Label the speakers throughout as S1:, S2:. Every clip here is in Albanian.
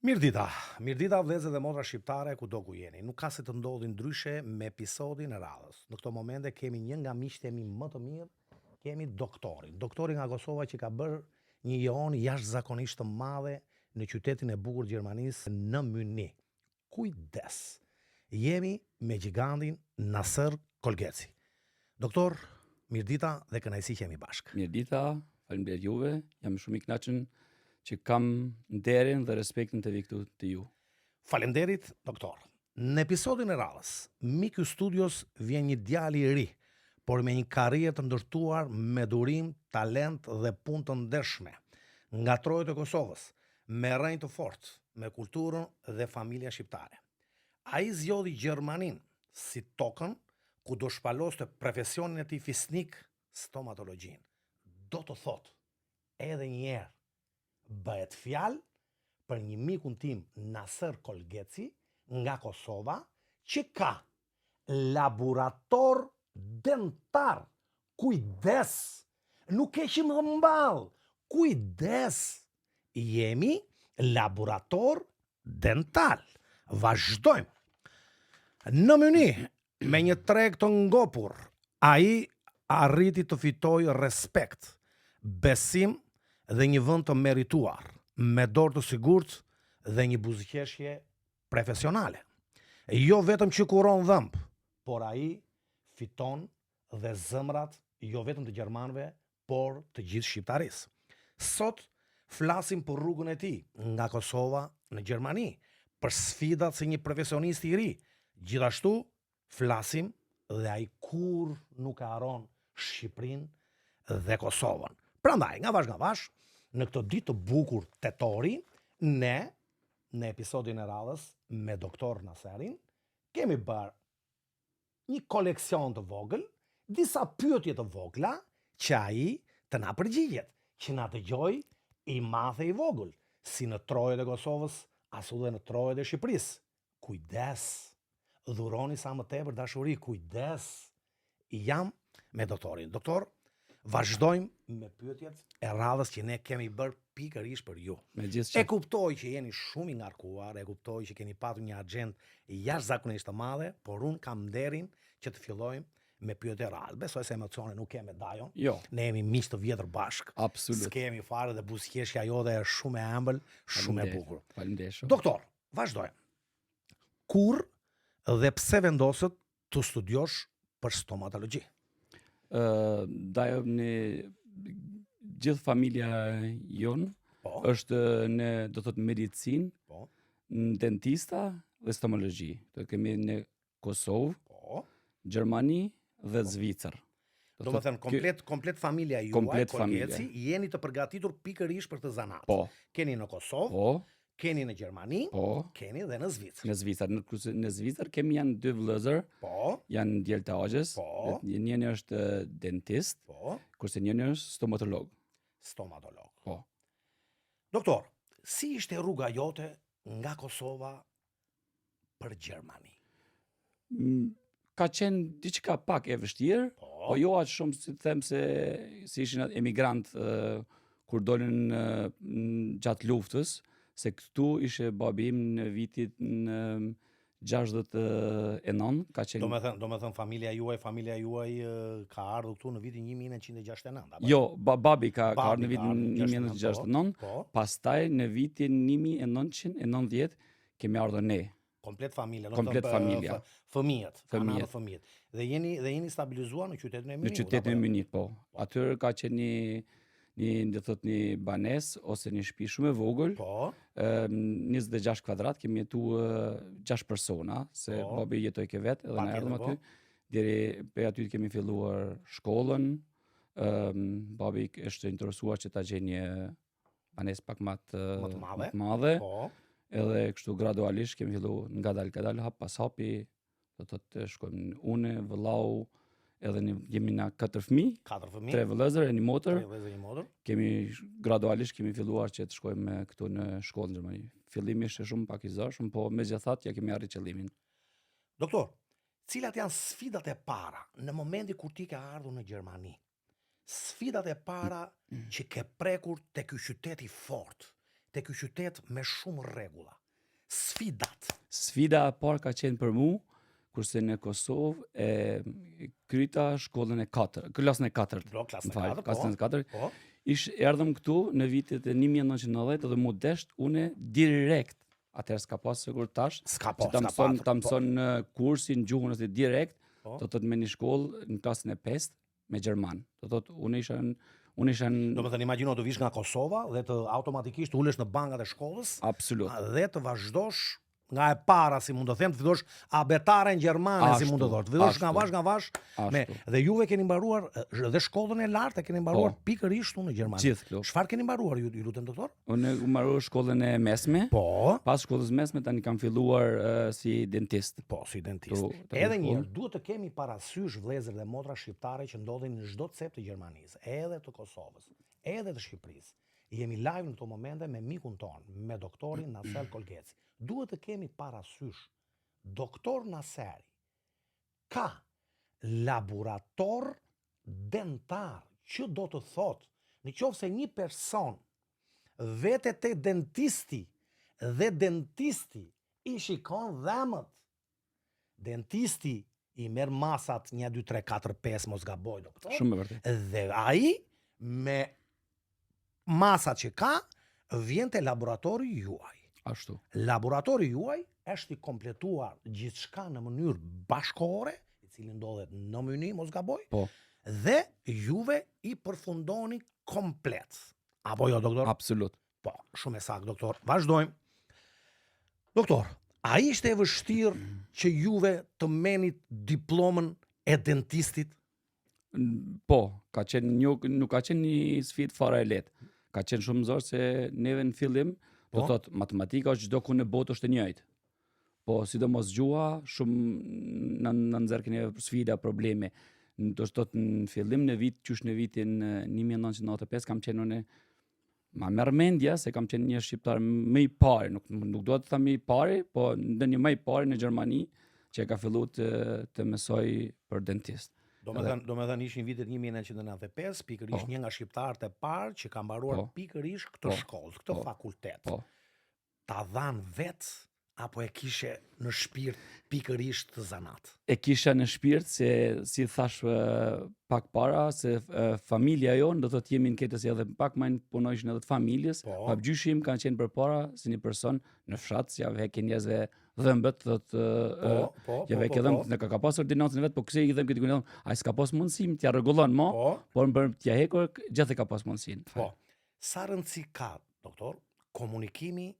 S1: Mirë dita vëllezër dhe motra shqiptare kudo ku jeni. Nuk ka se të ndodhi ndryshe me episodin e radhës. Në këto momente kemi një nga miqtë e mi më të mirë, kemi doktorin. Doktori nga Kosova që ka bërë një jeon jashtëzakonisht të madhe në qytetin e bukur Gjermanisë në Munich. Kujdes. Jemi me gigantin Nasser Kolgeci. Doktor, mirëdita dhe kënaqësi që jemi bashkë.
S2: Mirëdita, faleminderit juve, jam shumë i kënaqur që kam nderin dhe respektin të vi këtu të ju.
S1: Faleminderit, doktor. Në episodin e radhës, miku studios vjen një djalë i ri, por me një karrierë të ndërtuar me durim, talent dhe punë të ndershme. Nga trojet e Kosovës, me rrënjë të fortë, me kulturën dhe familja shqiptare. Ai zgjodhi Gjermaninë si tokën ku do shpaloste profesionin e tij fisnik, stomatologjin. Do të thotë edhe një herë bëhet fjalë për një mikun tim Nasser Kolgeci nga Kosova që ka laborator dentar. Kujdes! Nuk keshim dhe mball. Kujdes! Jemi laborator dental. Vazhdojmë. Në Munich, me një treg të ngopur, ai arriti të fitoj respekt, besim dhe një vend të merituar, me dorë të sigurt dhe një buzëqeshje profesionale. Jo vetëm që kuron dhëmb, por ai fiton dhe zëmrat jo vetëm të gjermanëve, por të gjithë shqiptarisë. Sot flasim për rrugën e tij nga Kosova në Gjermani, për sfidat si një profesionist i ri. Gjithashtu flasim dhe ai kur nuk e haron Shqipërinë dhe Kosovën. Prandaj, nga vash, në këtë ditë të bukur tetori, ne, në episodin e radhës me doktor Nasserin, kemi bërë një koleksion të vogël, disa pyetje të vogla, që ai të na përgjigjet, që na dëgjoj i madh e i vogël, si në trojet e Kosovës, ashtu dhe në trojet e Shqipërisë. Kujdes, dhuroni sa më tepër dashuri, kujdes. Jam me doktorin. Doktor, vazhdojmë me pyetjet e radhës që ne kemi bërë pikërisht për ju. E kuptoj që jeni shumë i ngarkuar, e kuptoj që keni patur një agjendë jashtëzakonisht të madhe, por unë kam nderin që të fillojmë me pyetje radhë. Besoj se emocione nuk kemi dajon.
S2: Jo.
S1: Ne jemi miq të vjetër bashkë.
S2: Absolut.
S1: S'kemi fare dhe buzëqeshja jote është shumë e ëmbël, shumë e bukur.
S2: Faleminderit.
S1: Doktor, vazhdojmë. Kur dhe pse vendosët të studiosh për stomatologji?
S2: Dajo në gjithë familja jonë është në, do thot, medicinë, në dentista dhe stomatologji. Do kemi në Kosovë, Gjermani dhe Zvicër.
S1: Do të thënë komplet familja juaj, Kolgeci, jeni të përgatitur pikërisht për të zanat.
S2: Po.
S1: Keni në Kosovë, keni në Gjermani, keni dhe në Zvicër.
S2: Në Zvicër. Në Zvicër kemi janë dy vëllezër, janë djelë të agjes, njëni është dentist, kurse njëni është stomatolog.
S1: Stomatolog. Doktor, si ishte rruga jote nga Kosova për Gjermani?
S2: Ka qenë diçka pak e vështirë, po jo aq shumë si të them se si ishin emigrant kur dolën gjatë luftës, se këtu ishe babi im në vitit në 69, ka qenë...
S1: Do me thënë familja juaj ka ardhur këtu në vitin 1969.
S2: Jo, babi ka ardhur në vitin 1969, pastaj në vitin 1990 kemi ardhur ne.
S1: Komplet familja.
S2: Fëmijët.
S1: Dhe jeni stabilizuar në qytetin e Munich.
S2: Në qytetin e Munich, po. Atyre ka qenë një banes ose një shtëpi shumë e vogël. 26 kvadrat, kemi jetu 6 persona, se babi jetoj ke vetë edhe na erdhëm aty. Deri pe aty kemi filluar shkollën. Babi është interesuar që ta gjej një banes pak më të madhe. Edhe kështu gradualisht kemi fillu nga dal hap pas hapi, do të shkojmë une, vëllau, edhe jemi na 4 fëmijë, 3 vëllezër e një motër. Kemi gradualisht kemi filluar që të shkojmë këtu në shkollë në Gjermani. Fillimi ishte shumë pak i zëshëm, po megjithatë ja kemi arrit qëllimin.
S1: Doktor, cilat janë sfidat e para në momentin kur ti ke ardhur në Gjermani? Sfidat e para që ke prekur te ky qytet i fortë, te ky qytet me shumë rregulla. Sfidat.
S2: Sfida e parë ka qenë për mu, kurse në Kosovë kryta shkollën e 4, klasën e 4.
S1: Klasën e 4,
S2: klasën e 4.
S1: Po.
S2: Erdhëm këtu në vitet e 1990 dhe mu desht une direkt. Atëherë s'ka pas sigur tash. Ta mëson në kursin gjuhën ose direkt, do të me një shkollë në klasën e 5 me gjerman. Do thotë unë isha
S1: Do të thënë imagjino të vish nga Kosova dhe të automatikisht ulesh në bankat e shkollës.
S2: Absolut.
S1: Dhe të vazhdosh nga e para, si mund të them, të fillosh abetaren gjermane, si mund të thosh. Të fillosh nga vash. Dhe juve keni mbaruar dhe shkollën e lartë e keni mbaruar pikërisht në Gjermani.
S2: Gjithë këtu.
S1: Çfarë keni mbaruar ju lutem doktor?
S2: Unë mbaroj shkollën e mesme.
S1: Po.
S2: Pas shkollës mesme tani kam filluar si dentist.
S1: Po, si dentist. Edhe një duhet të kemi parasysh vëllezër dhe motra shqiptare që ndodhin në çdo cep të Gjermanisë, edhe të Kosovës, edhe të Shqipërisë. Jemi live në këto momente me mikun ton, me doktorin Nasser Kolgeci. Duhet të kemi parasysh, doktor Nasseri ka laborator dentar, që do të thot, në qoftë se një person vete te dentisti dhe dentisti i shikon dhemët, dentisti i merr masat 1, 2, 3, 4, 5, mos gaboj doktor.
S2: Shumë e vërtetë.
S1: Dhe ai me masat që ka vjen te laboratori juaj.
S2: Ashtu.
S1: Laboratori juaj është i kompletuar gjithçka në mënyrë bashkëkohore, i cili ndodhet në Myni, mos gaboj.
S2: Po.
S1: Dhe juve i përfundoni komplet. Apo jo, doktor?
S2: Absolut.
S1: Po, shumë e saktë, doktor. Vazhdojmë. Doktor, a ishte e vështirë që juve të menit diplomën e dentistit?
S2: Po, nuk ka qenë një sfidë fare e lehtë. Ka qenë shumë zorë se neve në fillim do thot matematika është çdo ku në botë është e njëjtë. Po sidomos gjuha shumë në nxjerrjen e sfida, probleme. Do të thot në fillim në vitin 1995 kam qenë unë ma merr mendja se kam qenë një shqiptar më i parë, nuk do të them më i parë, po ndonjë më i parë në Gjermani që ka filluar të mësoj për dentist.
S1: Do me thënë ishin vitet 1995, pikërisht një nga shqiptarët e parë që ka mbaruar pikërisht këtë shkollë, këtë fakultet. Ta dhanë vetë apo e kishe në shpirt pikërisht të zanat?
S2: E kisha në shpirt se si thash pak para se familja jonë do të jemi në ketës edhe pak më punojshin edhe të familjes, papgjyshim kanë qenë përpara si një person në fshat, si ja veke njerëzve dhëmbët, ja veke dhëmbët, në ka pas ordinancën vetë, po këse i dhëmë këtë këndon, a s'ka pas mundësim t'ja rregullon mo, por për t'ja hekur gjithë e ka pas mundësin.
S1: Po, sa rëndësi ka, doktor, komunikimi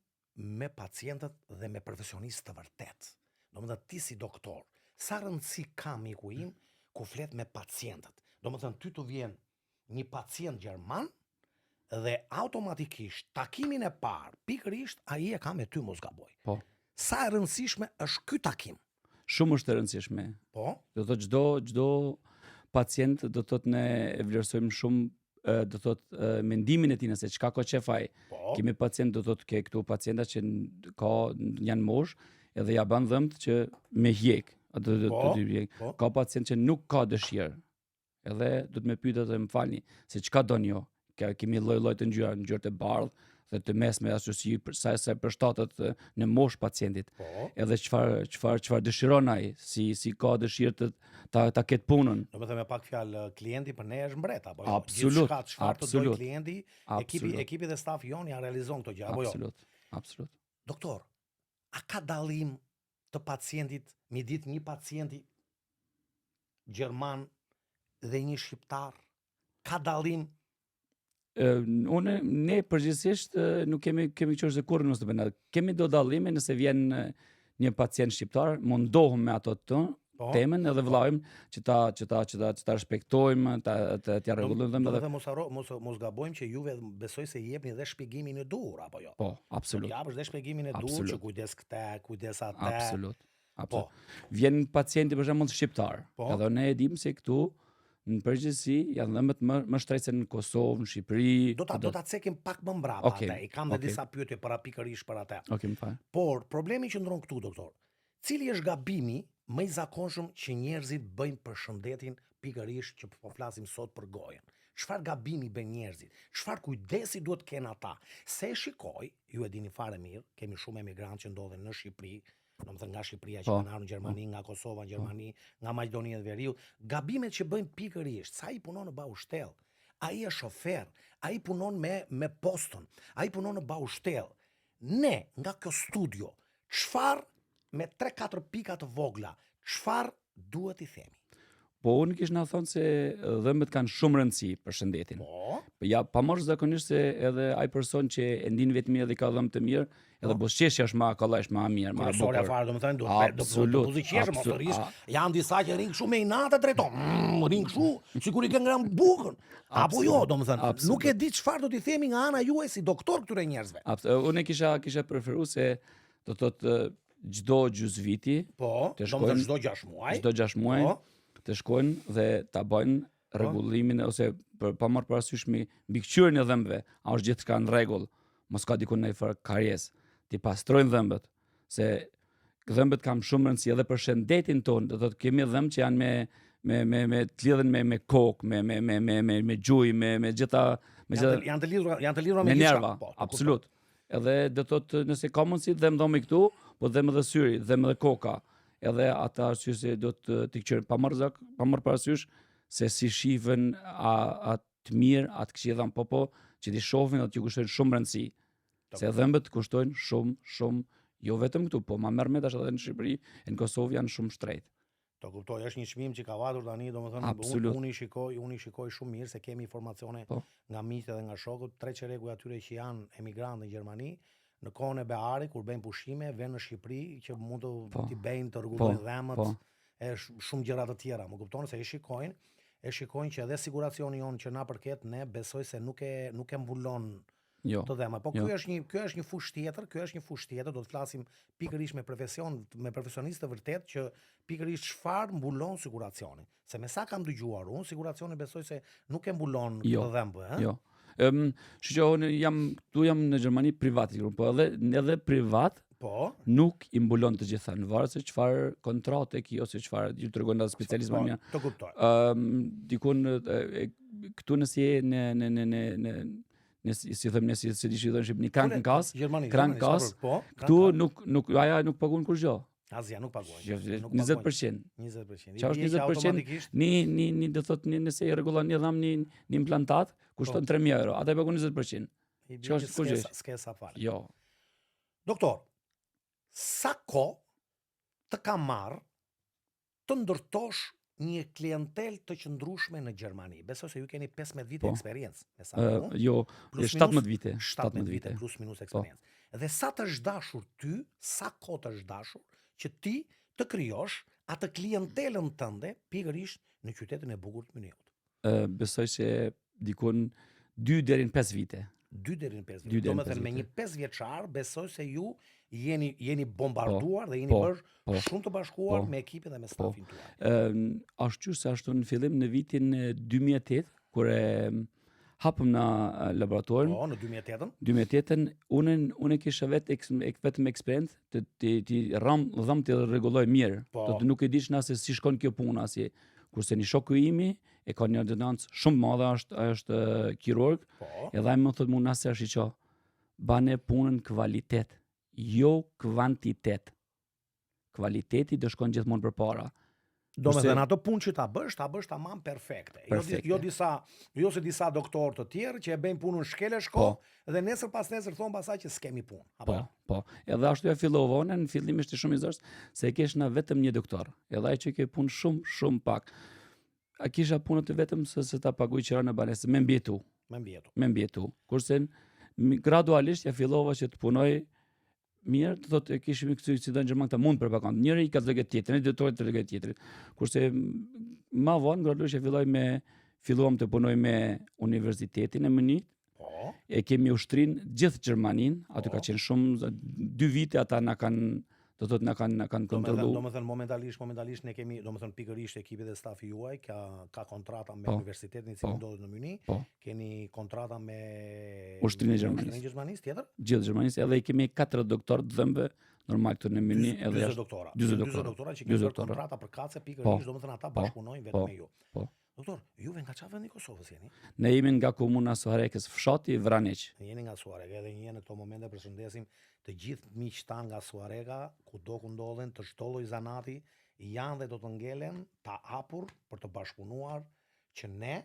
S1: me pacientët dhe me profesionistë të vërtet? Do më thënë ti si doktor, sa rëndësi ka miku im ku flet me pacientët? Do më thënë ty të vjen një pacient gjerman dhe automatikisht takimin e parë, pikërisht ai e ka me ty, mos gaboj.
S2: Po.
S1: Sa e rëndësishme është ky takim?
S2: Shumë është e rëndësishme.
S1: Po.
S2: Do të thotë çdo pacient do të thotë ne e vlerësojmë shumë do të thotë mendimin e tij se çka ka qefaj. Kemi pacient do të thotë ke këtu pacienta që janë mosh edhe ja bën dhëmt që me hjek. Ka pacient që nuk ka dëshirë. Edhe do të më pyetë të më falni se çka doni ju. Kemi lloj-lloj të ngjyrë të bardhë dhe të mesme ashtu si sa përshtatet në mosh pacientit. Edhe çfarë dëshiron ai, si ka dëshirë ta ketë punën.
S1: Do të thënë me pak fjalë, klienti për ne është mbret apo
S2: jo? Absolut.
S1: Çfarë të dojë klienti, ekipi dhe stafi jon ja realizon këto gjë apo jo?
S2: Absolut.
S1: Doktor, a ka dallim të pacientit midis një pacienti gjerman dhe një shqiptar? Ka dallim?
S2: Ne përgjithsisht nuk kemi qenë se kurrë nëse bëna. Kemi do dallime nëse vjen një pacient shqiptar, mundohem me ato temën edhe vëllajmë që ta respektojmë, t'ja rregullojmë
S1: edhe. Mos gabojmë që juve besoj se jepni dhe shpjegimin e dur apo jo.
S2: Po, absolut.
S1: Do japësh dhe shpjegimin e dur që kujdes këtë, kujdes atë.
S2: Absolut. Vjen pacienti për shembull shqiptar. Edhe ne e dim se këtu në përgjithësi janë dhëmbët më shtrejtse në Kosovë, në Shqipëri.
S1: Do ta cekim pak më mbrapa atë. I kam dhe disa pyetje para pikërisht për atë.
S2: Më fal.
S1: Por problemi që ndron këtu, doktor, cili është gabimi më i zakonshëm që njerëzit bëjnë për shëndetin pikërisht që po flasim sot për gojën? çfarë gabimi bën njerëzit, çfarë kujdesi duhet kenë ata. Se shikoj, ju e dini fare mirë, kemi shumë emigrantë që ndodhen në Shqipëri, domethënë nga Shqipëria që kanë ardhur në Gjermani, nga Kosova në Gjermani, nga Maqedonia e Veriut, gabimet që bëjnë pikërisht, sa i punon në baushtell, ai është shofer, ai punon me poston, ai punon në baushtell. Ne nga kjo studio, çfarë me 3-4 pika të vogla, çfarë duhet i themi?
S2: Po unë kish na thonë se dhëmbët kanë shumë rëndësi për shëndetin.
S1: Po.
S2: Ja, pamarrëzakonisht se edhe ai person që e ndin vetë mirë dhe ka dhëmbë të mirë, edhe buzëqeshja është më kollaj, më mirë, më bukur.
S1: Kursorja fare, domethënë do buzëqesh mos të rish. Janë disa që rin kështu me inat drejton. Rin kështu, sikur i kanë ngram bukën. Apo jo, domethënë, nuk e di çfarë do t'i themi nga ana juaj si doktor këtyre njerëzve.
S2: Unë kisha preferuar se do thotë çdo gjysviti,
S1: po, domethënë çdo 6 muaj.
S2: Çdo 6 muaj të shkojnë dhe ta bëjnë rregullimin ose pa marrë parasysh mbi kqyrjen e dhëmbëve, a është gjithçka në rregull, mos ka diku ndonjë farë karjes, ti pastrojnë dhëmbët, se dhëmbët kanë shumë rëndësi edhe për shëndetin tonë, do thotë kemi dhëmbë që janë me të lidhen me kokë, me gjuj, me gjitha
S1: janë të lidhura
S2: me nerva, absolut. Edhe do thotë nëse ka mundësi dhemë dhomi këtu, po dhemë edhe syri, dhemë edhe koka. Edhe ata arsye se do të qërë pa marrë parasysh se si shifen atë mirë, atë këshidhan po, që ti shohin dhe t'ju kushtojnë shumë rëndësi. Se dhëmbët kushtojnë shumë, jo vetëm këtu, po ma merr me tash edhe në Shqipëri, në Kosovë janë shumë shtrejt.
S1: To kuptoj, është një çmim që ka vatur tani, domethënë unë i shikoj shumë mirë se kemi informacione nga miqtë dhe nga shokët, 3 çerekuj atyre që janë emigrantë në Gjermani, në kohën e Beharit kur bëjnë pushime, vënë në Shqipëri që mund t'i bëjnë të rregullojnë dhëmbët, e shumë gjëra të tjera, më kupton se e shikojnë që edhe siguracioni jonë që na përket, ne besoj se nuk e mbulon të dhema. Po ky është një fushë tjetër, do të flasim pikërisht me profesionistë të vërtet që pikërisht çfarë mbulon siguracioni. Se me sa kam dëgjuar unë, siguracioni besoj se nuk e mbulon të dhembë,
S2: Jo. Unë jam në Gjermani privat, po edhe privat nuk i mbulon të gjitha, në varë se çfarë kontrate ki ose çfarë ju tregon nga specialistë më mirë.
S1: Të kuptoj.
S2: Dikun këtu nëse je si thëmë nësi se dishi dhënë Shqipëni, Krankenkas, këtu aja nuk paguën kur gjë.
S1: Azja nuk paguën.
S2: 20%. Qa është 20%? Do thotë nëse i rregullan një dham një implantat, kushton 3.000 euro. Ata i paguën 20%.
S1: Qa është kur gjë? S'ke sa fare.
S2: Jo.
S1: Doktor, sa kohë të ka marrë të ndërtosh një klientel të qëndrueshme në Gjermani? Besoj se ju keni 15 vite eksperiencë.
S2: Jo, 17 vite.
S1: 17 vite plus minus eksperiencë. Dhe sa të është dashur ty, sa kohë të është dashur që ti të krijosh atë klientelën tënde pikërisht në qytetin e bukur të Munichut?
S2: Besoj se dikun 2 deri në 5 vite.
S1: 2 deri në 5 vite. Domethënë me një 5 vjeçar besoj se ju jeni bombarduar dhe jeni bërë shumë të bashkuar me ekipin dhe me stafin tuaj.
S2: Ashtu se ashtu në fillim në vitin 2008, kur e hapëm në laboratorin.
S1: Në 2008-ën?
S2: 2008-ën, unë kisha vetëm eksperiencë të dhëmë të rregulloj mirë. Të nuk e dish nëse si shkon kjo puna, kurse një shoku imi e ka një ordonancë shumë madhe, është kirurg, edhe ai më thotë mua nëse është i qohë, bane punën kvalitet, jo kvantitet. Kvaliteti do shkon gjithmonë përpara.
S1: Domethënë ato punë që ta bësh tamam perfekte. Jo se disa doktorë të tjerë që e bëjnë punën shkele shko dhe nesër pas nesër thon pasaj që s'kemi punë.
S2: Po. Edhe ashtu ja fillova unë, në fillim ishte shumë i zërs se e kishna vetëm një doktor. Edhe ai që ke punë shumë pak. A kisha punën të vetëm se ta paguaj qira në banesë me mbjetu. Me mbjetu. Kurse gradualisht ja fillova që të punoj mirë, të thotë kishim këtu si në Gjermani mund për pakon. Njëri ka të tjetrin, një doktor të legët tjetrin. Kurse më vonë gradualisht filluam të punoj me Universitetin e Munich. E kemi ushtrinë gjithë Gjermaninë, aty ka qenë shumë 2 vite ata na kanë kontrollu.
S1: Domethënë momentalisht ne kemi, domethënë pikërisht ekipi dhe stafi juaj ka kontrata me Universitetin i cili ndodhet në Munich. Keni kontrata me
S2: ushtrinë e
S1: Gjermanisë tjetër?
S2: Gjithë Gjermanisë, edhe kemi 4 doktorë të dhëmbëve normal këtu në Munich, edhe
S1: 40 doktora që kanë kontrata për kace pikërisht, domethënë ata bashkëpunojnë vetëm me ju. Doktor, juve nga çfarë vendi i Kosovës jeni?
S2: Ne jemi nga komuna Suarekës, fshati Vraniq.
S1: Ne jeni nga Suarega, edhe një në këto momente përshëndesim të gjithë miqtë tanë nga Suarega, kudo ku ndodhen, të çdo lloj zanati, janë dhe do të ngelen të hapur për të bashkëpunuar që ne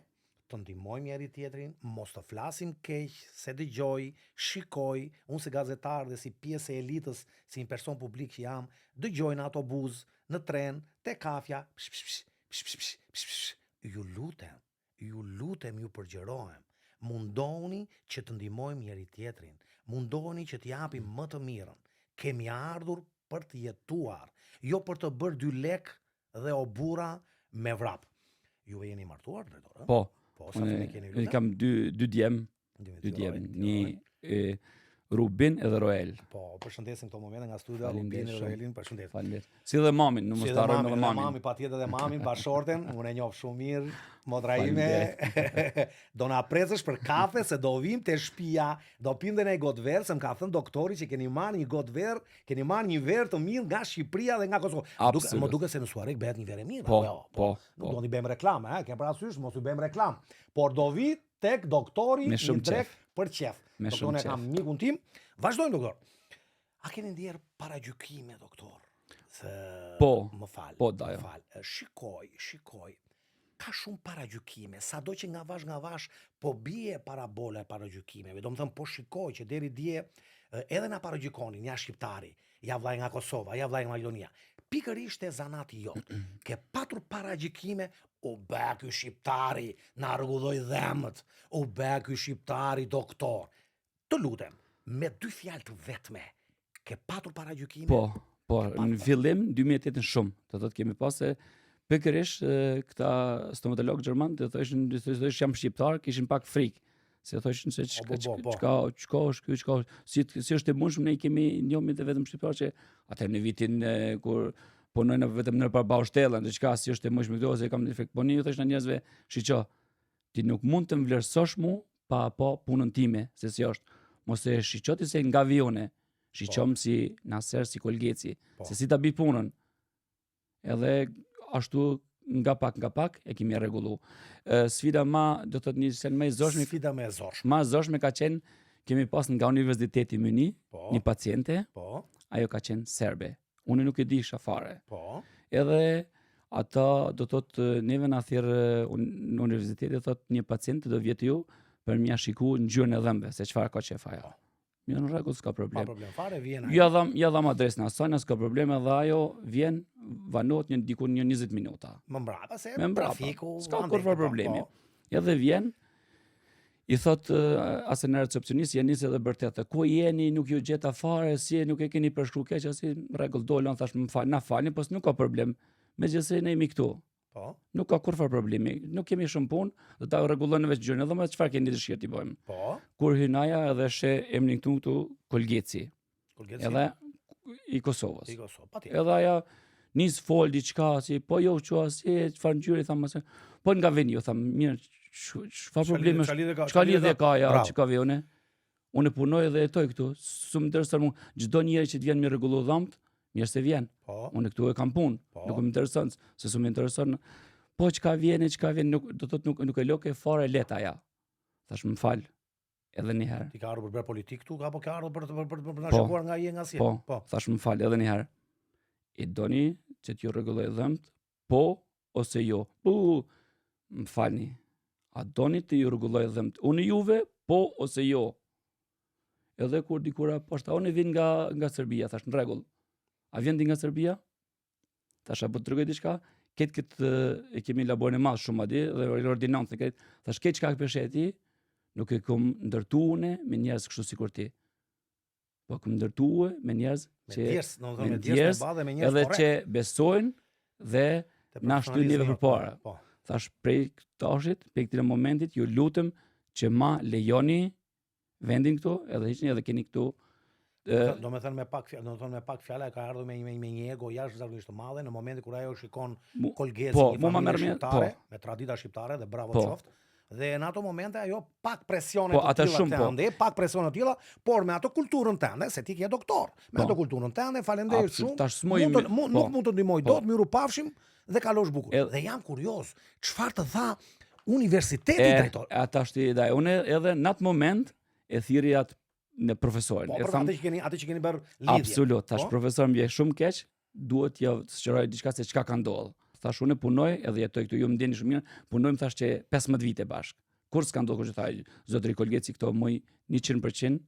S1: të ndihmojmë njëri tjetrin, mos të flasim keq, se dëgjoj, shikoj, unë si gazetar dhe si pjesë e elitës, si një person publik që jam, dëgjoj në autobus, në tren, te kafja, ju lutem, ju përgjërohem. Mundohuni që të ndihmojmë njëri tjetrin, mundohuni që të japim më të mirën. Kemi ardhur për të jetuar, jo për të bërë 2 lek dhe o burra me vrap. Ju jeni martuar, drejtor?
S2: Po,
S1: sa fëmijë keni lutem?
S2: kam dy djem, një Rubin edhe Roel.
S1: Po, përshëndesim këto momente nga studio Rubin dhe Roelin, përshëndesim.
S2: Faleminderit. Si dhe mamin, nuk mos harrojmë edhe mamin.
S1: Mami, patjetër dhe mamin, bashorten, unë e njoh shumë mirë, motra ime. Do na presësh për kafe se do vim te shtëpia, do pim dhe ne gotë verë, se më ka thënë doktori që keni marrë një gotë verë, keni marrë një verë të mirë nga Shqipëria dhe nga Kosova. Më duket se në Suarek bëhet një verë e mirë.
S2: Po.
S1: Nuk do t'i bëjmë reklam, ke parasysh, mos u bëjmë reklam. Por do vi tek doktori një drek për qef. Doktor, ne kam mikun tim. Vazhdojmë, doktor. A keni ndjerë paragjykime, doktor? Më fal.
S2: Po, dajo.
S1: Shikoj. Ka shumë paragjykime, sado që nga vash po bie parabola e paragjykimeve. Do më thëmë, po shikoj që deri dje edhe na paragjykonin një shqiptari, ja vllai nga Kosova, ja vllai nga Maqedonia. Pikërisht e zanati jot. Ke patur paragjykime, u bë ky shqiptari, na rregulloi dhemët, u bë ky shqiptari doktor. Të lutem, me 2 fjalë të vetme, ke patur paragjykime?
S2: Po, në fillim 2008 shumë, të thotë kemi pasë pikërisht këta stomatologë gjerman të thoshin jam shqiptar, kishin pak frikë. Se thoshin se çka është ky, si është e mundshëm, ne kemi njohur të vetëm shqiptar që atë në vitin kur punojnë vetëm në përballshtellën, diçka si është e mundshme këtu ose kam defekt. Po ne ju thoshin njerëzve, shiqo, ti nuk mund të vlerësosh mu pa punën time, se si është. Mos e shiqoti se nga avione, shiqom si Naser, si Kolgeci, se si ta bi punën. Edhe ashtu nga pak e kemi rregullu. Sfida do të thotë një sen më e zorshme.
S1: Sfida më e zorshme.
S2: Më e zorshme ka qenë kemi pas nga Universiteti Myni, një paciente, ajo ka qenë serbe. Unë nuk e di fare. Edhe ata do thotë neve na thirr në universitet, do thotë një pacient do vjet ju për mja shiku në ngjyrën e dhëmbëve, se çfarë ka qef ajo. Mirë, në rregull, s'ka problem.
S1: Pa problem fare, vjen ajo.
S2: Ja dham adresën asaj, s'ka problem, edhe ajo vjen, vanohet diku një 20 minuta.
S1: Më mbrapa se
S2: trafiku, s'ka kurrë problemi. Edhe vjen, i thot asë në recepcionist, janë nisë edhe bërtetë, ku jeni, nuk ju gjeta fare, si nuk e keni përshkru keq, asi rregull dolën, thash na falni, pos nuk ka problem. Megjithëse ne jemi këtu. Nuk ka kurrë problemi, nuk kemi shumë punë, do ta rregullojmë vetë gjën, edhe më çfarë keni dëshirë ti bëjmë. Kur hynaja edhe she emrin këtu Kolgeci. Edhe i Kosovës. Edhe aja nis fol diçka si, po jo çu si çfarë ngjyri thamë se, po nga veni, ju tham, mirë, çfarë problemi është? Çka lidhje ka ajo që ka avione? Unë punoj dhe jetoj këtu, s'm intereson mua çdo njeri që të vjen me rregullu dhamt. Mirë se vjen. Unë këtu e kam punë, nuk më intereson, se s'm intereson. Po çka vjen, do thotë nuk e loke fare leta aja. Thash më fal. Edhe një herë.
S1: Ti ka ardhur për bërë politik këtu, apo ka ardhur për na shkuar nga je nga si?
S2: Po, thash më fal edhe një herë. I doni që t'ju rregulloj dhëmt, po ose jo? Më falni. A doni të ju rregulloj dhëmt unë juve, po ose jo? Edhe kur dikura poshta, unë vin nga Serbia, thash në rregull. A vjen nga Serbia? Tash apo të tregoj diçka, këtë e kemi laborin e madh shumë atje dhe ordinancë këtë. Tash këtë çka pesheti, nuk e kam ndërtuar me njerëz kështu sikur ti. Po kam ndërtuar me njerëz edhe që besojnë dhe na shtyjnë përpara. Tash prej tashit, prej këtij momentit, ju lutem që ma lejoni vendin këtu, edhe hiqni edhe keni këtu.
S1: Do me thënë me pak fjala e ka ardhur me një ego jashtëzakonisht të madhe në momentin kur ajo shikon Kolgeci, një familje shqiptare, me tradita shqiptare dhe bravo qoftë. Dhe në ato momente ajo pak presione
S2: Po,
S1: të
S2: ata
S1: tilla
S2: shumë, po.
S1: tënde, pak presione të tilla, por me ato kulturën tënde, se ti je doktor. Me ato kulturën tënde, faleminderit
S2: Absolut,
S1: shumë.
S2: tash s'moj
S1: Mund të,
S2: po.
S1: nuk mund të ndihmoj
S2: Po.
S1: dot, miru pafshim dhe kalosh bukur. Dhe jam kurioz, çfarë të tha universiteti drejtor?
S2: Ata është ide. Unë edhe në atë moment e thirrji atë në profesorin.
S1: Po,
S2: E
S1: për
S2: tham,
S1: atë që keni bërë lidhje.
S2: absolut, tash
S1: Po?
S2: profesor më vjen shumë keq, duhet ja sqaroj diçka se çka ka ndodhur. Thash unë punoj edhe jetoj këtu, ju më ndjeni shumë mirë, punojmë thash që 15 vite bashkë. Kur s'ka ndodhur që thaj zotëri Kolgeci këto më 100%,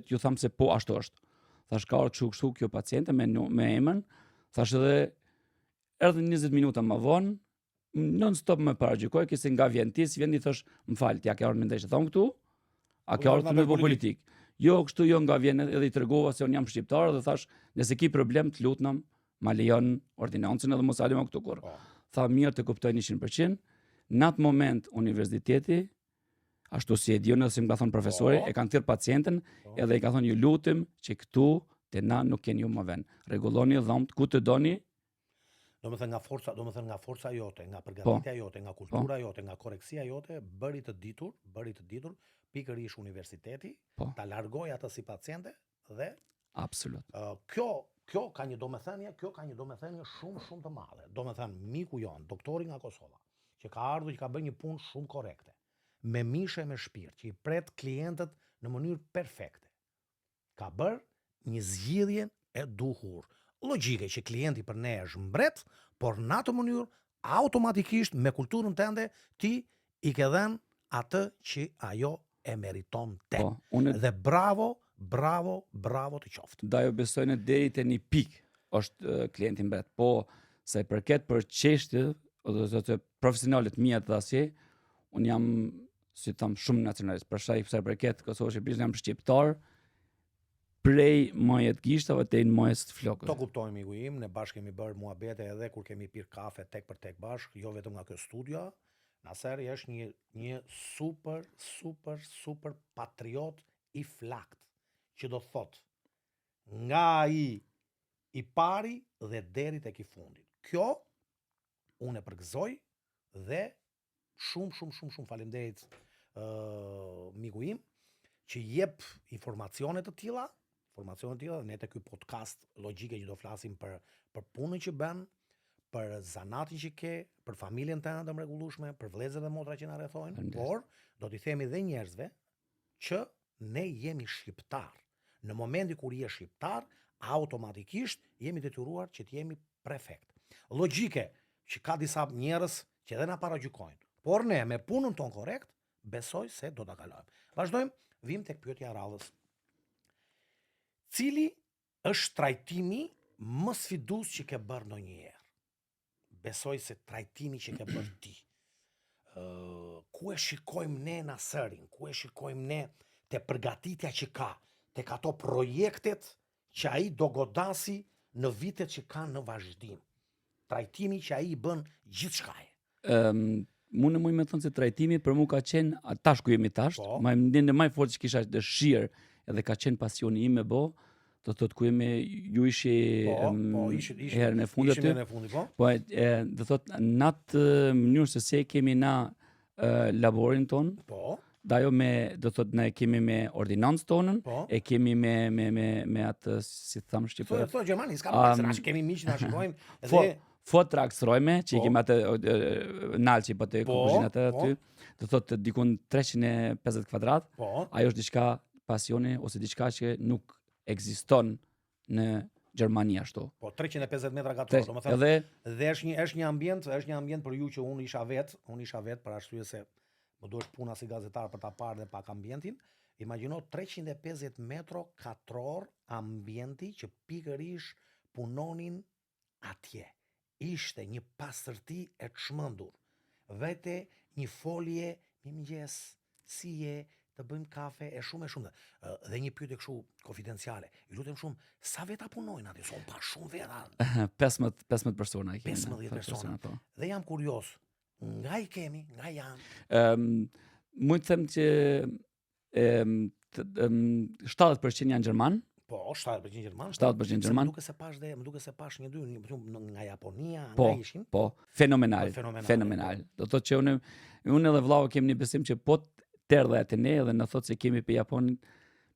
S2: ju tham se po ashtu është. Thash ka kështu kjo paciente me emën, thash edhe erdhi 20 minuta më vonë, non stop më paragjykoi, kise nga vjen ti, si vjen ti thash, më fal, ti a ke ardhur me ndeshje thon këtu? A ke ardhur me politik? Jo, kështu jo nga vjen edhe i tregova se unë jam shqiptar dhe thash, nëse ki problem të lutnam, ma lejon ordinancën edhe mos alema këtu kur. Tha mirë të kuptoj 100%. Në atë moment universiteti, ashtu si e diun edhe si më ka thonë profesori, e kanë thirrë pacientën edhe i ka thonë ju lutem që këtu te na nuk keni ju më vend. Rregulloni dhomt ku të doni.
S1: Do më thënë nga forca jote, nga përgatitja jote, nga kultura jote, nga koreksia jote, bëri të ditur, pikërisht universiteti, ta largoj atë si paciente dhe
S2: absolut.
S1: Kjo ka një domethënie shumë të madhe. Domethënë miku jon, doktori nga Kosova, që ka ardhur, që ka bërë një punë shumë korrekte, me mishe me shpirt, që i pret klientët në mënyrë perfekte. Ka bërë një zgjidhje e duhur. Logjike që klienti për ne është mbret, por në atë mënyrë automatikisht me kulturën tënde ti i ke dhënë atë që ajo e meriton te. Dhe bravo të qoftë.
S2: Da jo besojnë deri te një pikë është klienti mbret, po sa i përket për çështje ose profesionalet mia të asaj, un jam si tham shumë nacionalist. Për sa i përket Kosovës, Shqipërisë, jam shqiptar. Prej majet gishtave te në majet të flokës.
S1: To kuptojmë miku im, ne bashkë kemi bërë muhabete edhe kur kemi pirë kafe tek për tek bashkë, jo vetëm nga kjo studio. Naseri është një super patriot i flakt, që do thot nga i pari dhe deri tek i fundit. Kjo unë e përgëzoj dhe shumë faleminderit miku im që jep informacione të tilla, ne te ky podcast logjike që do flasim për punën që bën, për zanatin që ke, për familjen tënde të mrekullueshme, për vëllezërit dhe motrat që na rrethojnë, por do t'i themi dhe njerëzve që ne jemi shqiptar. Në momentin kur je shqiptar, automatikisht jemi detyruar që të jemi prefekt. Logjike që ka disa njerëz që edhe na paragjykojnë, por ne me punën tonë korrekt, besoj se do ta kalojmë. Vazhdojmë, vim tek pyetja e radhës. Cili është trajtimi më sfidues që ke bërë ndonjëherë? Besoj se trajtimi që ke bërë ti. Ku e shikojmë ne Naserin? Ku e shikojmë ne te përgatitja që ka, tek ato projektet që ai do godasi në vitet që kanë në vazhdim? Trajtimi që ai i bën gjithçka.
S2: Unë muj me thënë se trajtimi për mu ka qenë, tash ku jemi tash, më më fort që kisha dëshirë edhe ka qenë pasioni im me bo, do thot ku jemi, ju ishi herën e fundit aty. Po, do thot në atë mënyrë se se kemi na laborin ton.
S1: Po.
S2: Da jo me, do thot ne kemi me ordinancë tonën, e kemi me atë, si thamë shqipër.
S1: Thot Gjermani, s'ka më se kemi miq na shikojmë edhe
S2: Fotraksrojme, që i kemi atë nalçi po të kuzhinat aty, do thotë dikun 350 kvadrat. Ajo është diçka pasioni ose diçka që nuk ekziston në Gjermani ashtu.
S1: Po 350 metra katror, domethënë. Dhe është një ambient për ju që unë isha vet për arsye se më duhet puna si gazetar për ta parë dhe pak ambientin. Imagjino 350 metro katror ambienti që pikërisht punonin atje. Ishte një pastërti e çmendur. Vete një folje, mirëmëngjes, si je, të bëjmë kafe, e shumë. Dhe një pyetje kështu konfidenciale. Ju lutem shumë, sa veta punojnë atje? Son pa shumë veta.
S2: 15 persona kemi.
S1: 15 persona. Dhe jam kurioz, nga i kemi, nga janë?
S2: Mund të them që 70% janë gjerman.
S1: Po, 7% gjerman.
S2: 7% gjerman.
S1: Më duke se pash një dy nga Japonia,
S2: Po,
S1: nga ishin.
S2: po, fenomenal. Do thotë që unë edhe vllau kemi një besim që po të erdhe atë ne edhe në thotë se kemi për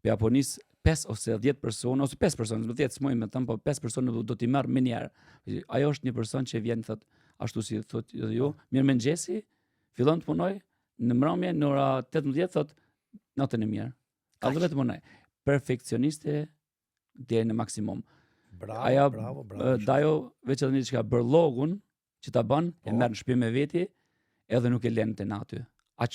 S2: Japonisë 5 ose 10 persona, ose 5 persona, më 10 smojnë me thëmë, po 5 persona do t'i marrë me njerë. Ajo është një person që vjen, thot, ashtu si thot ju, mirë mëngjesi, fillon të punoj, në mbrëmje në ora 18, thot, natën e mirë. Edhe vetë punoj. Perfekcioniste deri në maksimum.
S1: Bravo.
S2: Dajo veç edhe një që ka bërlogun që ta bën, e merr në shtëpi me veti, edhe nuk e lën të naty. Aq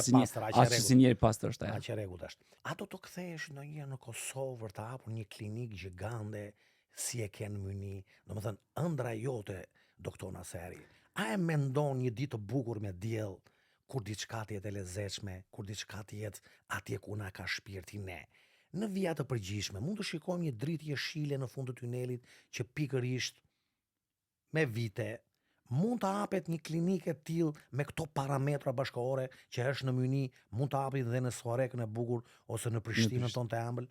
S2: si njëri pastër është ajo.
S1: Aq e rregullt është. Ato të kthehesh ndonjëherë në Kosovë për të hapur një klinik gjigande, si e ken mëni, domethënë ëndra jote, doktor Naseri. A e mendon një ditë të bukur me diell, kur diçka të jetë e lezetshme, kur diçka të jetë atje ku na ka shpirti ne? Në vija të përgjithshme, mund të shikojmë një dritë jeshile në fund të tunelit që pikërisht me vite mund të hapet një klinikë e tillë me këto parametra bashkëkohore që është në Myni, mund të hapet dhe në Sorekën e bukur ose në Prishtinën tonë të ëmbël.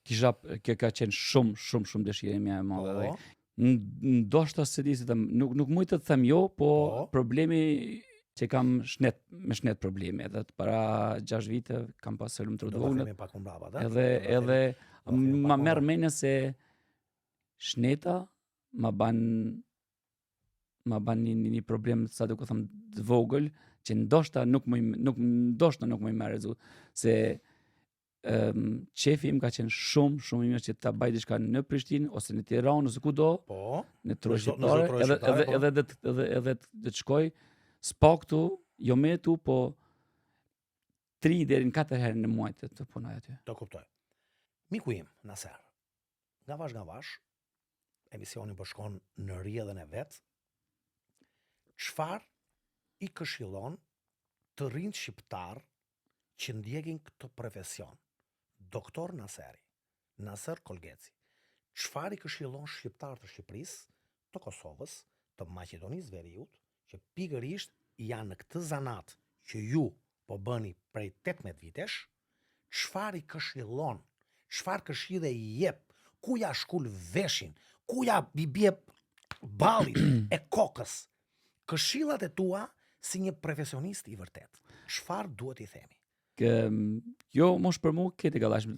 S2: Kjo ka qenë shumë dëshirë e madhe. Ndoshta se di se nuk mund të them jo, po problemi që kam me shnet probleme, edhe para 6 vite kam pasur të rëdvogël. Edhe ma merr mendja se shneta ma ban një problem, sa do ku them, të vogël, që ndoshta nuk më marrë se qefi im ka qenë shumë i mirë që ta baj diçka në Prishtinë ose në Tiranë ose kudo, në troj shqiptare, edhe të shkoj s'pa këtu, jo me tu, po 3 deri në 4 herë në muaj të punoj aty.
S1: Do kuptoj. Miku im, Naser, nga vash, emisioni po shkon në rrjedhën e vet. Çfarë i këshillon të rinjt shqiptar që ndjekin këtë profesion? Doktor Naseri, Naser Kolgeci. Çfarë i këshillon shqiptar të Shqipërisë, të Kosovës, të Maqedonisë Veriut, që pikërisht janë në këtë zanat që ju po bëni prej 18 vitesh? Çfarë i këshillon? Çfarë këshille i jep? Ku ja shkul veshin? Ku ja i bie ballit e kokës? Këshillat e tua si një profesionist i vërtet. Çfarë duhet i themi?
S2: Jo, mos për mua këtë gallashme,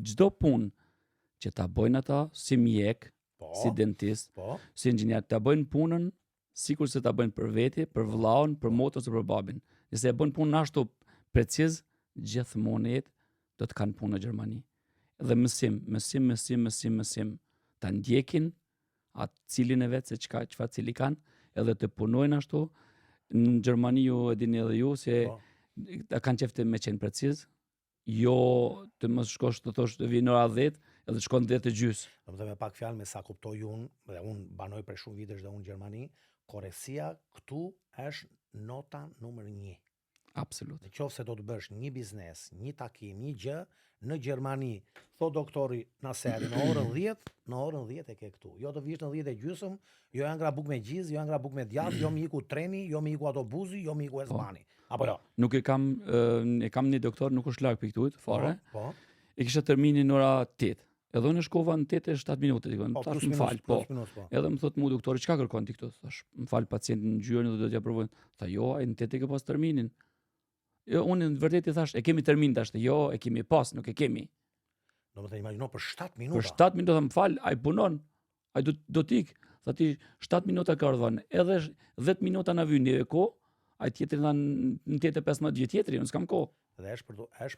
S2: çdo punë që ta bojnë ata si mjek, si dentist, si inxhinier, ta bëjnë punën sikur se ta bëjnë për veti, për vllaun, për motën ose për babin. Nëse e bën punën ashtu preciz, gjithmonë do të kanë punë në Gjermani. Dhe mësim, ta ndjekin atë cilin e vetë se çfarë cili kanë, edhe të punojnë ashtu. Në Gjermani ju e dini edhe ju se ta kanë qefte me qenë preciz, jo të mos shkosh të thosh të vi në ora 10 edhe shkon 10:30.
S1: Domethënë me pak fjalë, me sa kuptoj unë, dhe unë banoj për shumë vitesh dhe unë në Gjermani, korreksia këtu është nota numër 1.
S2: Absolut.
S1: Në qoftë se do të bësh një biznes, një takim, një gjë në Gjermani, thot doktori Naseri, në orën 10 e ke këtu. Jo të vish në 10:30, jo janë gra buk me gjiz, jo janë gra buk me djath, jo mi iku treni, jo mi iku autobusi, jo mi iku esbani. Apo jo?
S2: Nuk e kam një doktor, nuk është larg për këtu fare. E kisha terminin në ora 8. Edhe unë shkova në 8:07 minuta, thash më fal, Edhe më thot mu doktori, çka kërkon ti këtu? Thash, më fal pacientin në gjyrën dhe do t'ja provoj. Tha, jo, ai në 8 e ke pas terminin. Jo, unë në vërtet i thash, e kemi termin tash, jo, e kemi pas, nuk e kemi.
S1: Do më të imagjino për 7 minuta.
S2: Për 7 minuta, më fal, ai punon, ai do t'ik. Tha ti, 7 minuta ka ardhën, edhe 10 minuta na vyn një kohë, ai tjetri tha në 8:15 gjë tjetri, unë s'kam kohë.
S1: Dhe është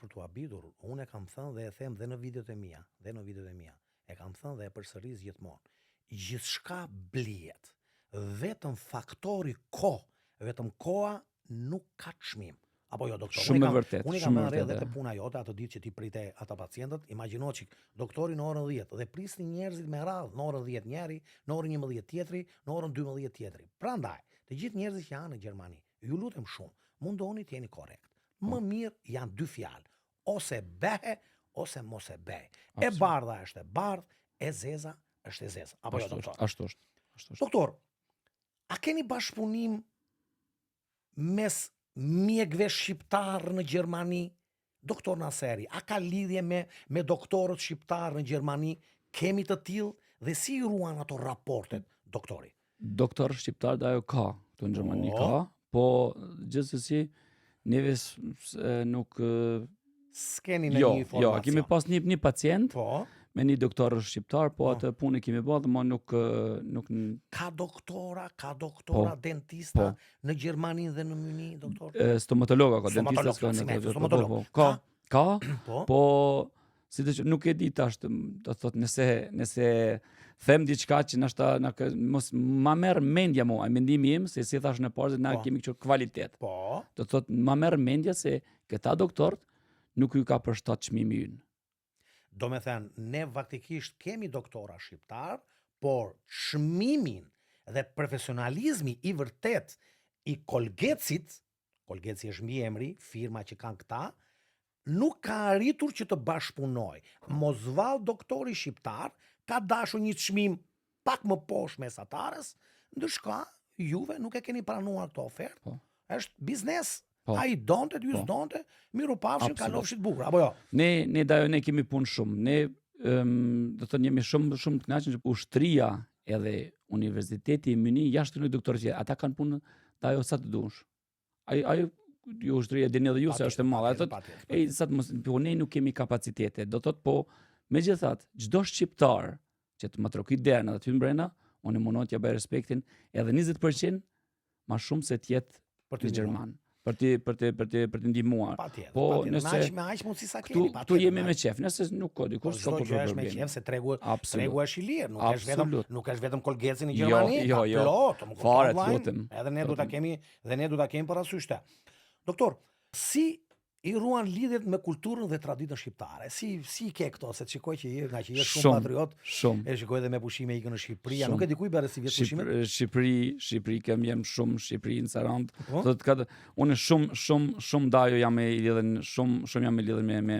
S1: për t'u habitur. Unë e kam thënë dhe e them dhe në videot e mia, e kam thënë dhe e përsëris gjithmonë. Gjithçka blihet. Vetëm faktori kohë, vetëm koha nuk ka çmim. Apo jo, doktor?
S2: Shumë e vërtet.
S1: Unë kam marrë edhe te puna jote atë ditë që ti prite ata pacientët, imagjino çik, doktori në orën 10 dhe prisni njerëzit me radhë, në orën 10 njëri, në orën 11 tjetri, në orën 12 tjetri. Prandaj, të gjithë njerëzit që janë në Gjermani, ju lutem shumë, mundoni të jeni korrekt. Më mirë janë 2 fjalë, ose behe ose mos e bej. E bardha është e bardhë, e zeza është e zeza. Apo jo, doktor?
S2: Ashtu është.
S1: Doktor, a keni bashkëpunim mes mjekëve shqiptar në Gjermani doktor Naseri, a ka lidhje me doktorët shqiptarë në Gjermani? Kemi të tillë dhe si i ruan ato raportet, doktori?
S2: Doktor shqiptar dhe ajo ka, këtu në Gjermani ka, po gjithsesi neve nuk
S1: s'keni në një informacion.
S2: Jo, kemi pas një pacient
S1: Po.
S2: me një doktor shqiptar, po atë punë kemi bërë, dhe ma nuk...
S1: Ka doktora dentista në Gjermani dhe në Myni, doktor?
S2: Stomatologa ka, dentista ka, po si të që nuk e di tash, do thot nëse them diçka që mos ma merr mendja mua, mendimi im se si thash në parë na kemi këtë kvalitet.
S1: Po.
S2: Do thot ma merr mendja se këta doktorët nuk ju ka përshtat çmimi ynë.
S1: Do me thënë, ne faktikisht kemi doktora shqiptar, por çmimin dhe profesionalizmi i vërtet i Kolgecit, Kolgeci është mbiemri, firma që kanë këta, nuk ka arritur që të bashkëpunoj. Mosval doktori shqiptar ka dashur një çmim pak më poshtë mesatarës, ndërsa juve nuk e keni pranuar këtë ofertë. Është biznes. A i donte, ju s'donte, miru pafshin, kalofshit bukur, apo jo?
S2: Ne kemi punë shumë. Ne do të jemi shumë të kënaqur që ushtria edhe Universiteti i Myni jashtë në doktorë që ata kanë punë dhe ajo sa të dush. Ajo ju ushtria dini edhe ju se është e madhe. Po ne nuk kemi kapacitete. Do thot po, megjithatë, çdo shqiptar që të më trokit derën aty mbrena, unë mundon t'ja bëj respektin edhe 20% më shumë se të jetë në Gjerman. Për të ndihmuar.
S1: Po nëse me aq mundësi sa keni,
S2: këtu jemi me qef, nëse nuk ka dikush s'ka problem.
S1: Me qef se tregu është i lirë, nuk është vetëm Kolgeci në Gjermani, ka plot,
S2: fare të lutem.
S1: Edhe ne do ta kemi parasysh të. Doktor, si i ruan lidhjet me kulturën dhe traditën shqiptare? Si ke këto, se të shikoj që nga që je shumë patriot, e shikoj edhe me pushime ikën në Shqipëri, nuk e di ku i bërë si vjetë pushimet?
S2: Shqipëri kem jem shumë, Shqipëri në Sarandë, unë shumë dajo jam e lidhen, shumë jam e lidhen me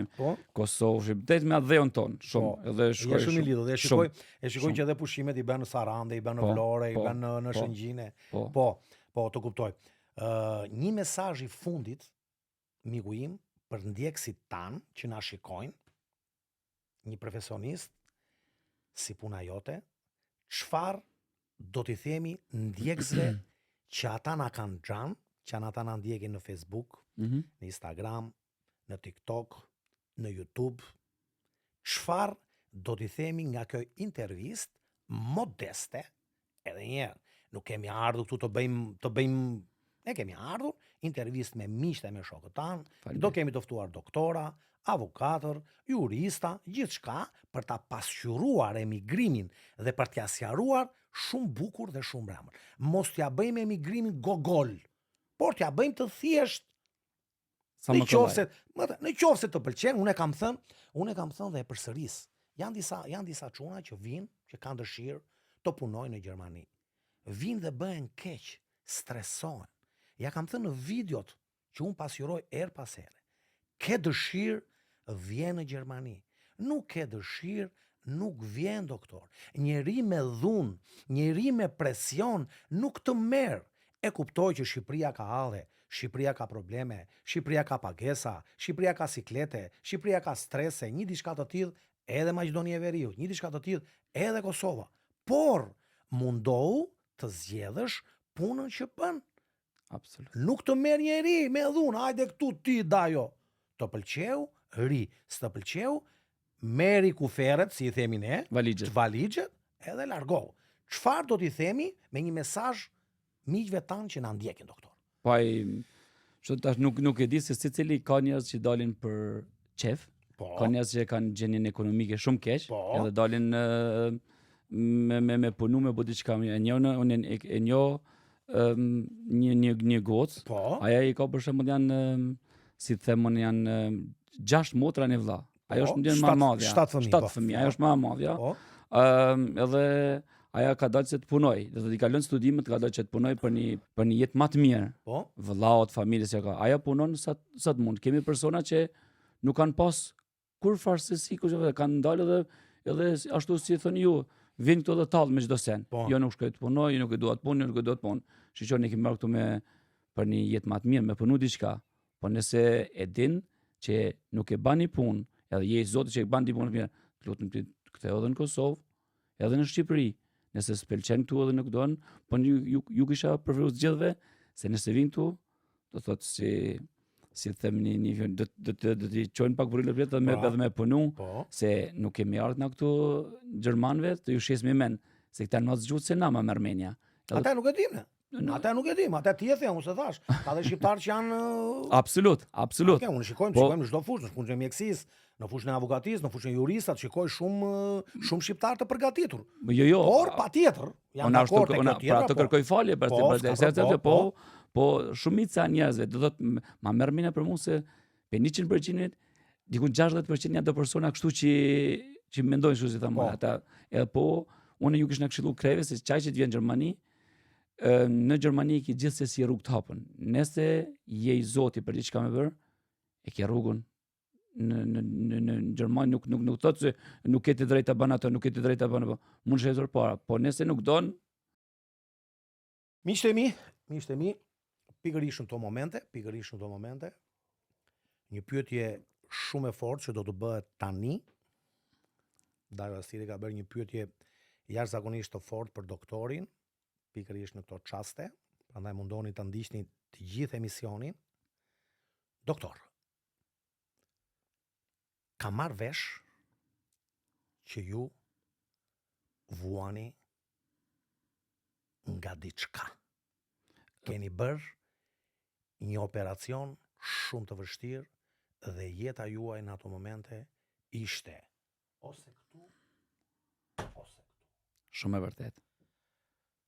S2: Kosovë, det me atë dhejon tonë, shumë, edhe shkoj
S1: shumë i lidhë, e shikoj që edhe pushimet i bën në Sarandë, i bën në Vlorë, i bën në Shëngjine, po, të kuptoj. Një mesazh i fundit, miku im, për ndjekësit tanë që na shikojnë, një profesionist si puna jote, çfarë do t'i themi ndjekësve që ata na kanë xhan, që ata na ndjekin në Facebook, në Instagram, në TikTok, në YouTube, çfarë do t'i themi nga kjo intervistë modeste, edhe njerë, nuk kemi ardhur këtu të bëjmë ne kemi ardhur, intervistë me miqtë e me shokët tanë, do kemi të ftuar doktora, avokatër, jurista, gjithçka për ta pasqyruar emigrimin dhe për t'ia sqaruar shumë bukur dhe shumë brëmër. Mos t'ia bëjmë emigrimin gogol, por t'ia bëjmë të thjesht. Në qoftë se të pëlqen, unë e kam thënë dhe e përsëris. Janë disa çuna që vinë, që kanë dëshirë të punojnë në Gjermani. Vinë dhe bëhen keq, stresohen. Ja kam thënë në videot që unë pasqyroj erë pas here. Ke dëshirë, vjen në Gjermani. Nuk ke dëshirë, nuk vjen, doktor. Njeri me dhunë, njeri me presion, nuk të merë. E kuptoj që Shqipëria ka halë, Shqipëria ka probleme, Shqipëria ka pagesa, Shqipëria ka siklete, Shqipëria ka strese, një diçka të tillë edhe Maqedonia e Veriut, një diçka të tillë edhe Kosova. Por mundohu të zgjedhësh punën që bën.
S2: Absolut.
S1: Nuk të merr njeri me dhunë, hajde këtu ti dajo. Të pëlqeu, ri, s'të pëlqeu, merri kuferet, si i themi ne, valixhet, edhe largohu. Çfarë do t'i themi me një mesazh miqve tanë që na ndjekin, doktor?
S2: Po tash nuk e di se secili ka njerëz që dalin për qef, ka njerëz që kanë gjendjen ekonomike shumë keq, edhe dalin me punu me bu diçka. E njoh një gocë, aja i ka për shembull janë, si të themon, janë 6 motra në vlla. Ajo është ndjen më e madhja. 7 fëmijë, ajo është më e madhja. Edhe aja ka dalë që të punoj, do të i kalon studimet, ka dalë që të punoj për një jetë më të mirë. Vëllaut, familjes që ka. Aja punon sa të mund. Kemi persona që nuk kanë pas kur farsësi, kanë dalë edhe ashtu si thoni ju, vinë këto dhe talë me çdo sen. Jo nuk shkoj të punoj, jo nuk e dua të punë, jo nuk e dua të punë. Shiqo ne kemi marrë këtu për një jetë më të mirë, me punu diçka. Po nëse e din që nuk e bani punë, edhe je zoti që e bani punë mirë, lutem ti ktheu edhe në Kosovë, edhe në Shqipëri. Nëse s'pëlqen këtu edhe nuk don, po ju kisha preferuar zgjedhve se nëse vin këtu, do thotë si them do t'i çojnë pak burrë vetë edhe me punu, se nuk kemi ardhur na këtu gjermanëve të ju shes me men, se këta në zgjut se na me Armenia.
S1: Ata nuk e dimë. Ata nuk e dim, ata ti e them, unë se thash. Ka dhe shqiptarë që janë
S2: Absolut.
S1: Unë shikojmë në çdo fushë, në fushën e mjekësisë, në fushën e avokatisë, në fushën e juristat, shikoj shumë shqiptarë të përgatitur.
S2: Jo.
S1: Por patjetër, janë dakord tek kjo tjetra.
S2: Pra të kërkoj falje për po shumica e njerëzve, do thotë ma merr mendja për mua se pe 100% diku 60% janë të persona kështu që mendojnë kështu si thamë ata. Edhe po unë ju kishna këshilluar kreve se çaj që të vjen në Gjermani, në Gjermani ki gjithsesi rrugë të hapën. Nëse je i zoti për diçka me bërë, e ke rrugën. Në Gjermani nuk thotë se nuk ke të drejtë ta bën ato, nuk ke të drejtë ta bën apo. Mund të shëzor para, po nëse nuk don.
S1: Miqtë e mi, pikërisht në këto momente, një pyetje shumë e fortë që do të bëhet tani. Dario Astiri ka bërë një pyetje jashtëzakonisht të fortë për doktorin, pikërisht në këto çaste, prandaj mundoni ta ndiqni të gjithë emisionin. Doktor, ka marrë vesh që ju vuani nga diçka. Keni bërë një operacion shumë të vështirë dhe jeta juaj në ato momente ishte ose këtu, ose këtu.
S2: Shumë e vërtet.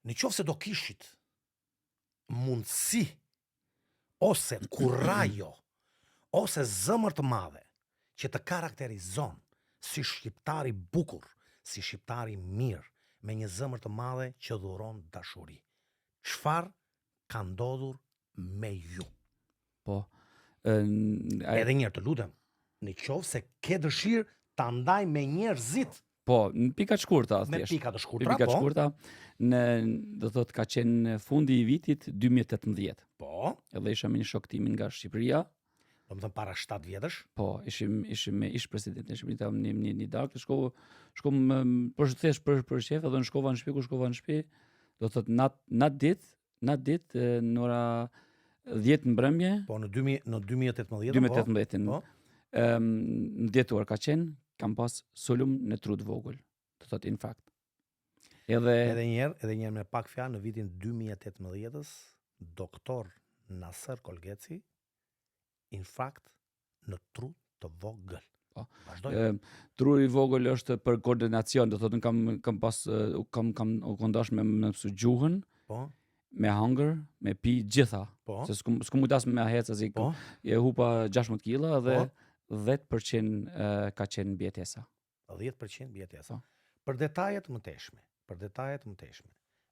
S1: Në qoftë se do kishit mundësi, ose kurajo, ose zëmër të madhe, që të karakterizon si shqiptari bukur, si shqiptari mirë, me një zëmër të madhe që dhuron dashuri. Çfarë ka ndodhur me ju?
S2: Po.
S1: Edhe njërë të lutem, në qoftë se ke dëshirë ta ndaj me njerëzit.
S2: Po, në pika të shkurta,
S1: me pika të shkurtra,
S2: pika të shkurta, do thotë ka qenë fundi i vitit 2018.
S1: Po.
S2: Edhe isha me një shok timin nga Shqipëria.
S1: Do të thënë para 7 vjetësh.
S2: Po, ishim me ish president në Shqipëri, një darkë, shkom për shef, edhe në shkova në shtëpi, do thotë nat ditë në ora 10 në mbrëmje.
S1: Po, në 2018.
S2: 2018. Po. Në 10 orë ka qenë, kam pas sulum në tru të vogël, do thotë infarkt.
S1: Edhe njerë me pak fjalë, në vitin 2018, doktor Nasser Kolgeci, infarkt në tru të vogël.
S2: Po. Tru i vogël është për koordinacion, do thotë kam kondash me mësu gjuhën,
S1: po,
S2: me hangër, me pi gjitha.
S1: Po.
S2: Se s'ku mujtas me heca si
S1: po,
S2: e hupa 16 kg dhe 10% ka qenë bjetesa.
S1: 10% bjetesa. Për detajet më teshme,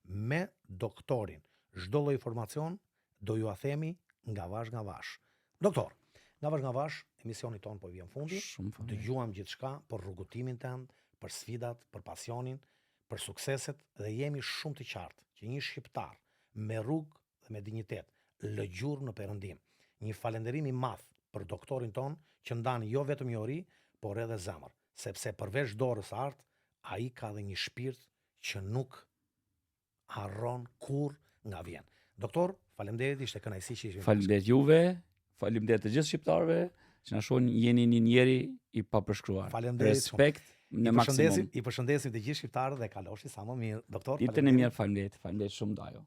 S1: me doktorin, çdo lloj informacion do ju a themi nga vash. Doktor, nga vash, emisioni ton po vjen fundi. Dëgjuam gjithçka për rrugutimin tënd, për sfidat, për pasionin, për sukseset dhe jemi shumë të qartë që një shqiptar me rrugë dhe me dinjitet, lëgjur në Perëndim. Një falënderim i madh për doktorin ton që ndan jo vetëm njëri, por edhe zemër, sepse përveç dorës së artë, ai ka dhe një shpirt që nuk harron kur nga vjen. Doktor, faleminderit, ishte kënaqësi që ishim.
S2: Faleminderit juve, faleminderit të gjithë shqiptarëve që na shohin jeni një njeri i papërshkruar.
S1: Faleminderit.
S2: Respekt në maksimum.
S1: I përshëndesim të gjithë shqiptarët dhe kaloshi sa më mirë. Doktor,
S2: ditën e mirë, faleminderit shumë Dajo.